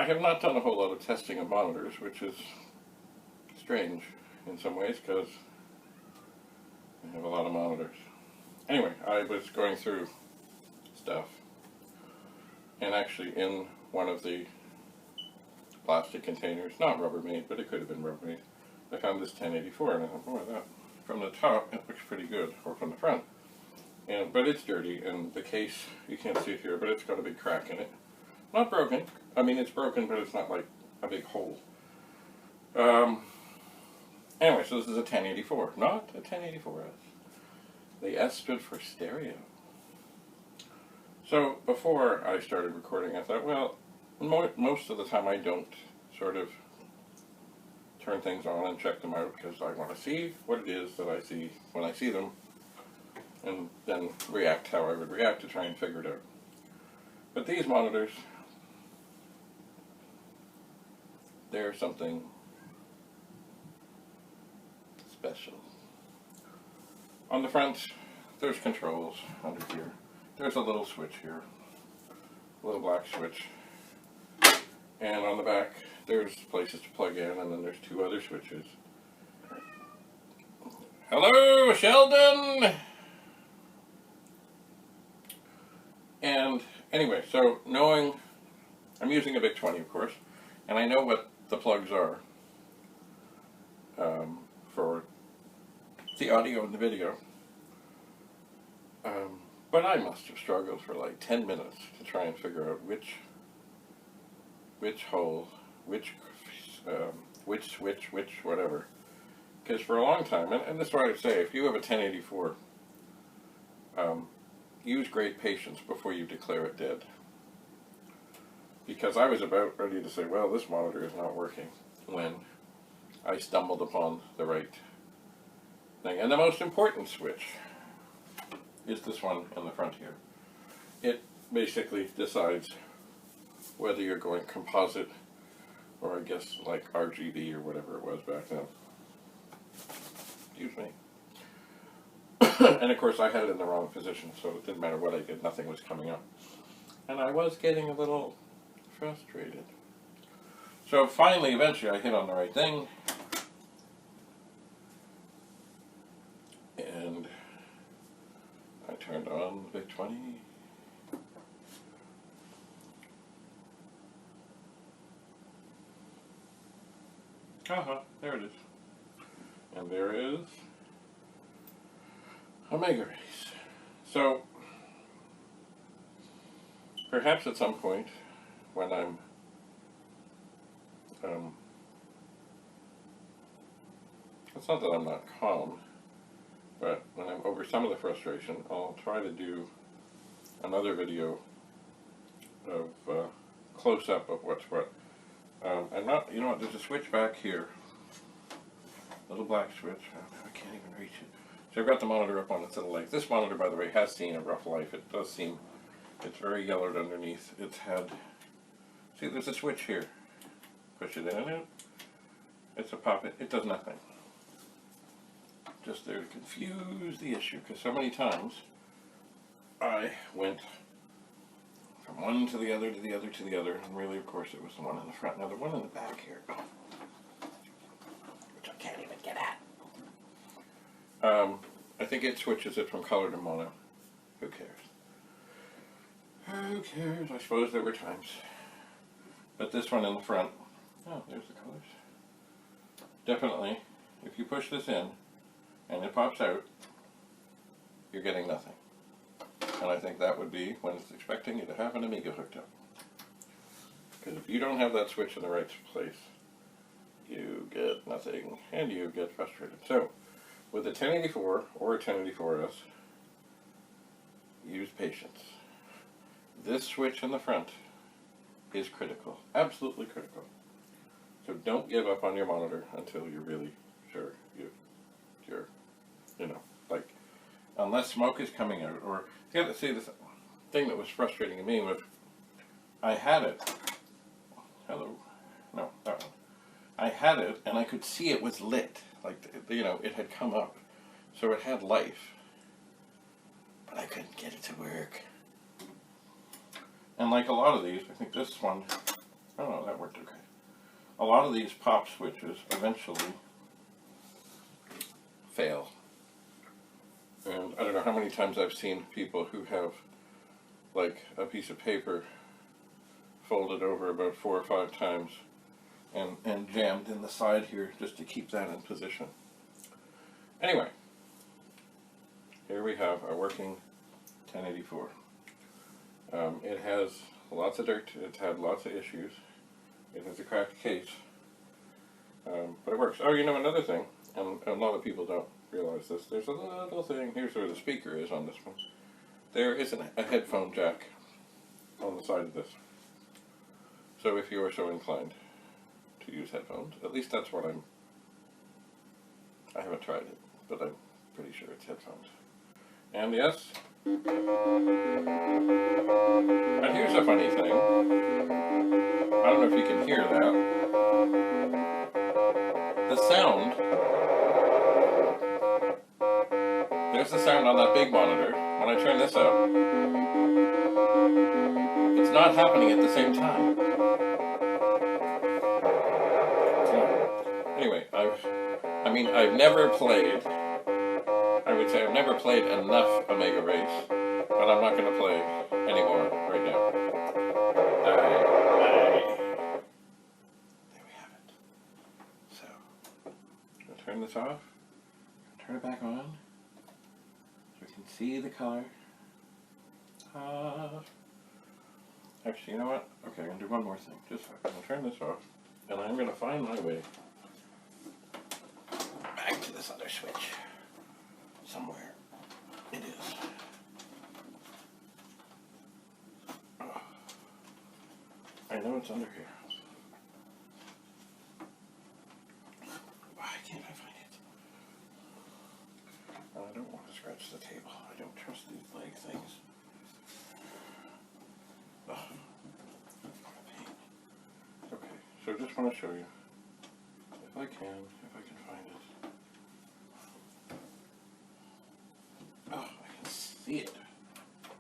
have not done a whole lot of testing of monitors, which is strange in some ways because I have a lot of monitors. Anyway, I was going through stuff, and actually in one of the plastic containers, not Rubbermaid, but it could have been Rubbermaid, I found this 1084, and I thought, boy, that from the top it looks pretty good, or from the front. But it's dirty, and the case, you can't see it here, but it's got a big crack in it. Not broken. I mean, it's broken, but it's not like a big hole. Anyway, so this is a 1084, not a 1084S. The S stood for stereo. So before I started recording, I thought, well, most of the time I don't sort of turn things on and check them out because I want to see what it is that I see when I see them, and then react how I would react to try and figure it out. But these monitors, they're something special. On the front, there's controls under here. There's a little switch here, a little black switch. And on the back, there's places to plug in, and then there's two other switches. Hello, Sheldon! And anyway, so knowing, I'm using a Vic-20, of course, and I know what the plugs are for the audio and the video. But I must have struggled for like 10 minutes to try and figure out which hole, which switch, which whatever. Because for a long time, and this is why I say, if you have a 1084, use great patience before you declare it dead. Because I was about ready to say, well, this monitor is not working, when I stumbled upon the right thing. And the most important switch is this one in the front here. It basically decides whether you're going composite, or I guess like RGB or whatever it was back then. Excuse me. And of course I had it in the wrong position, so it didn't matter what I did, nothing was coming up. And I was getting a little frustrated. So finally, eventually, I hit on the right thing. And I turned on the Vic-20. There it is. And there is Amiga Race. So, perhaps at some point, when I'm it's not that I'm not calm, but when I'm over some of the frustration, I'll try to do another video of close-up of what's what. And not, you know what, there's a switch back here, little black switch. I can't even reach it. So I've got the monitor up on its little leg. This monitor, by the way, has seen a rough life. It does seem, it's very yellowed underneath. It's had, see, there's a switch here. Push it in and out. It's a pop-it. It does nothing. Just there to confuse the issue, because so many times I went from one to the other, to the other, to the other, and really, of course, it was the one in the front. Now, the one in the back here, which I can't even get at. I think it switches it from color to mono. Who cares? Who cares? I suppose there were times. But this one in the front, oh, there's the colors. Definitely, if you push this in, and it pops out, you're getting nothing. And I think that would be when it's expecting you to have an Amiga hooked up. Because if you don't have that switch in the right place, you get nothing, and you get frustrated. So, with a 1084 or a 1084S, use patience. This switch in the front is critical, absolutely critical. So don't give up on your monitor until you're really sure you're, you know, like, unless smoke is coming out, or, see, this thing that was frustrating to me was, I had it, hello, no, that one, I had it, and I could see it was lit, like, you know, it had come up, so it had life, but I couldn't get it to work. And like a lot of these, I think this one Oh no, that worked okay. A lot of these pop switches eventually fail. And I don't know how many times I've seen people who have like a piece of paper folded over about 4 or 5 times and jammed in the side here just to keep that in position. Anyway, here we have a working 1084. It has lots of dirt, it's had lots of issues, it has a cracked case, but it works. Oh, you know, another thing, and a lot of people don't realize this, there's a little thing, here's where the speaker is on this one. There isn't a headphone jack on the side of this. So if you are so inclined to use headphones, at least that's what I haven't tried it, but I'm pretty sure it's headphones. And yes, and here's a funny thing, I don't know if you can hear that, the sound, there's the sound on that big monitor. When I turn this up, it's not happening at the same time. Anyway, I've never played, I would say I've never played enough Amiga Race, but I'm not going to play anymore right now. There we have it. So, I'm going to turn this off, turn it back on, so we can see the color. Actually, you know what? Okay, I'm going to do one more thing. Just a second. I'm going to turn this off, and I'm going to find my way back to this other switch. Somewhere. It is. Oh. I know it's under here. Why can't I find it? I don't want to scratch the table. I don't trust these leg things. Oh. Okay, so just want to show you, if I can find it. Oh, I can see it.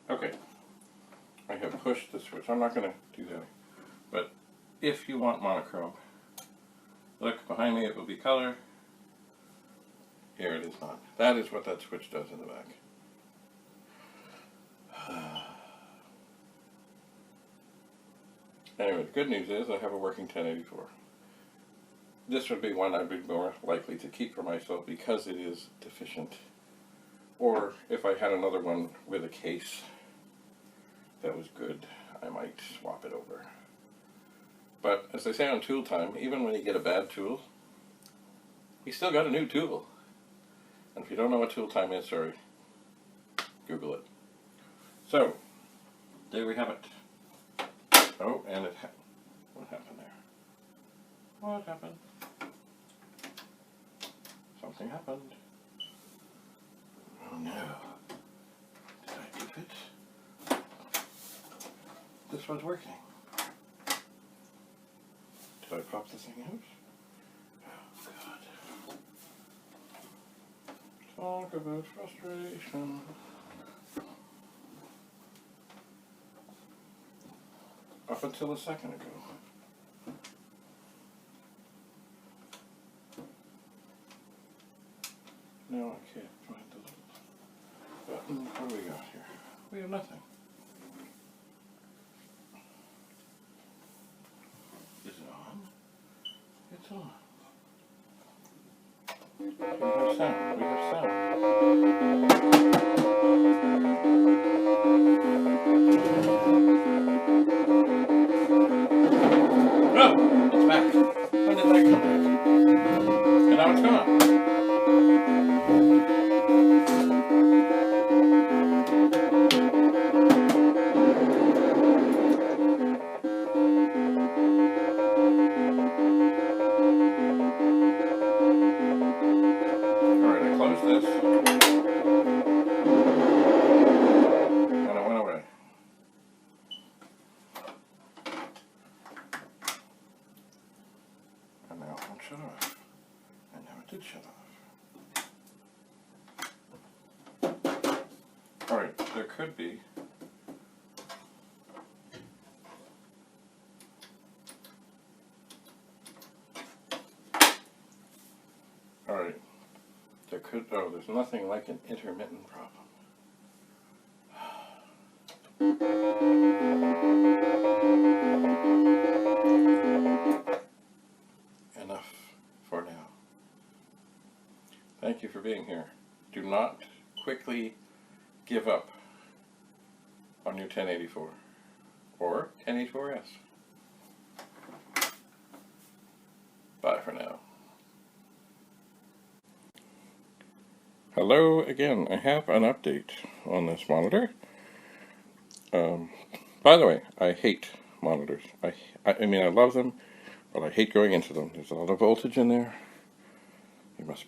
Okay, I have pushed the switch. I'm not going to do that, but if you want monochrome, look behind me, it will be color. Here it is not. That is what that switch does in the back. Anyway, the good news is I have a working 1084. This would be one I'd be more likely to keep for myself because it is deficient. Or if I had another one with a case that was good, I might swap it over. But as they say on Tool Time, even when you get a bad tool, you still got a new tool. And if you don't know what Tool Time is, sorry, Google it. So, there we have it. Oh, and what happened there? What happened? Something happened. Oh no. Did I keep it? This was working. Did I pop the thing out? Oh God. Talk about frustration. Up until a second ago. Now I can't find the little button. What do we got here? We have nothing. Is it on? It's on. We have sound. We have sound. Oh, it's back. When did that come back? And now it's gone. Alright, I closed this. And it went away. And now it won't shut off. And now it did shut off. Alright, there could be Alright. There's nothing like an intermittent problem. Enough for now. Thank you for being here. Do not quickly give up on your 1084 or 1084S. Bye for now. Hello again. I have an update on this monitor. By the way, I hate monitors. I mean, I love them, but I hate going into them. There's a lot of voltage in there. You must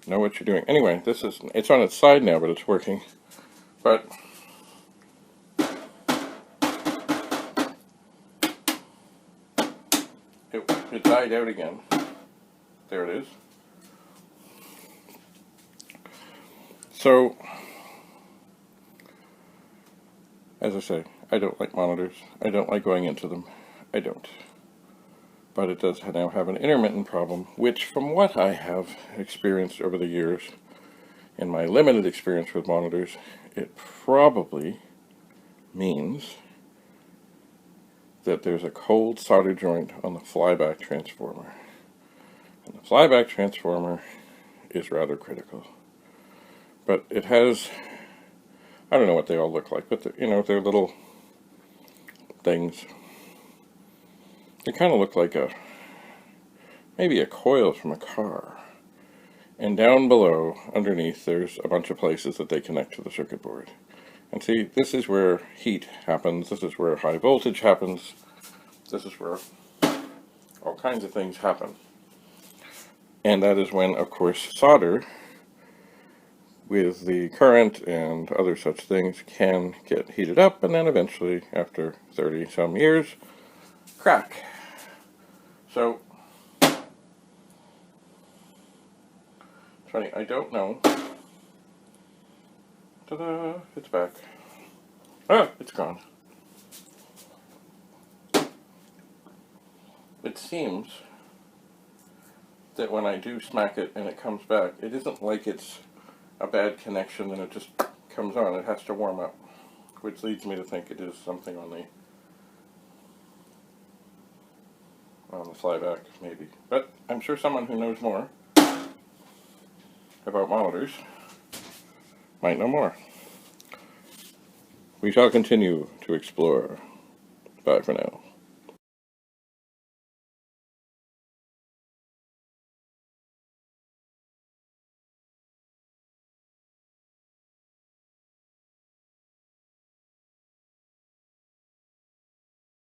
know what you're doing. Anyway, it's on its side now, but it's working. But it died out again. There it is. So, as I say, I don't like monitors. I don't like going into them. I don't. But it does now have an intermittent problem, which from what I have experienced over the years, in my limited experience with monitors, it probably means that there's a cold solder joint on the flyback transformer. And the flyback transformer is rather critical. But it has, I don't know what they all look like, but they're little things. They kind of look like maybe a coil from a car. And down below, underneath, there's a bunch of places that they connect to the circuit board. And see, this is where heat happens, this is where high voltage happens, this is where all kinds of things happen. And that is when, of course, solder, with the current and other such things, can get heated up, and then eventually, after 30-some years, crack. So, funny, I don't know. Ta-da! It's back. Ah! It's gone. It seems that when I do smack it and it comes back, it isn't like it's a bad connection and it just comes on. It has to warm up, which leads me to think it is something on the flyback, maybe. But I'm sure someone who knows more about monitors might know more. We shall continue to explore. Bye for now.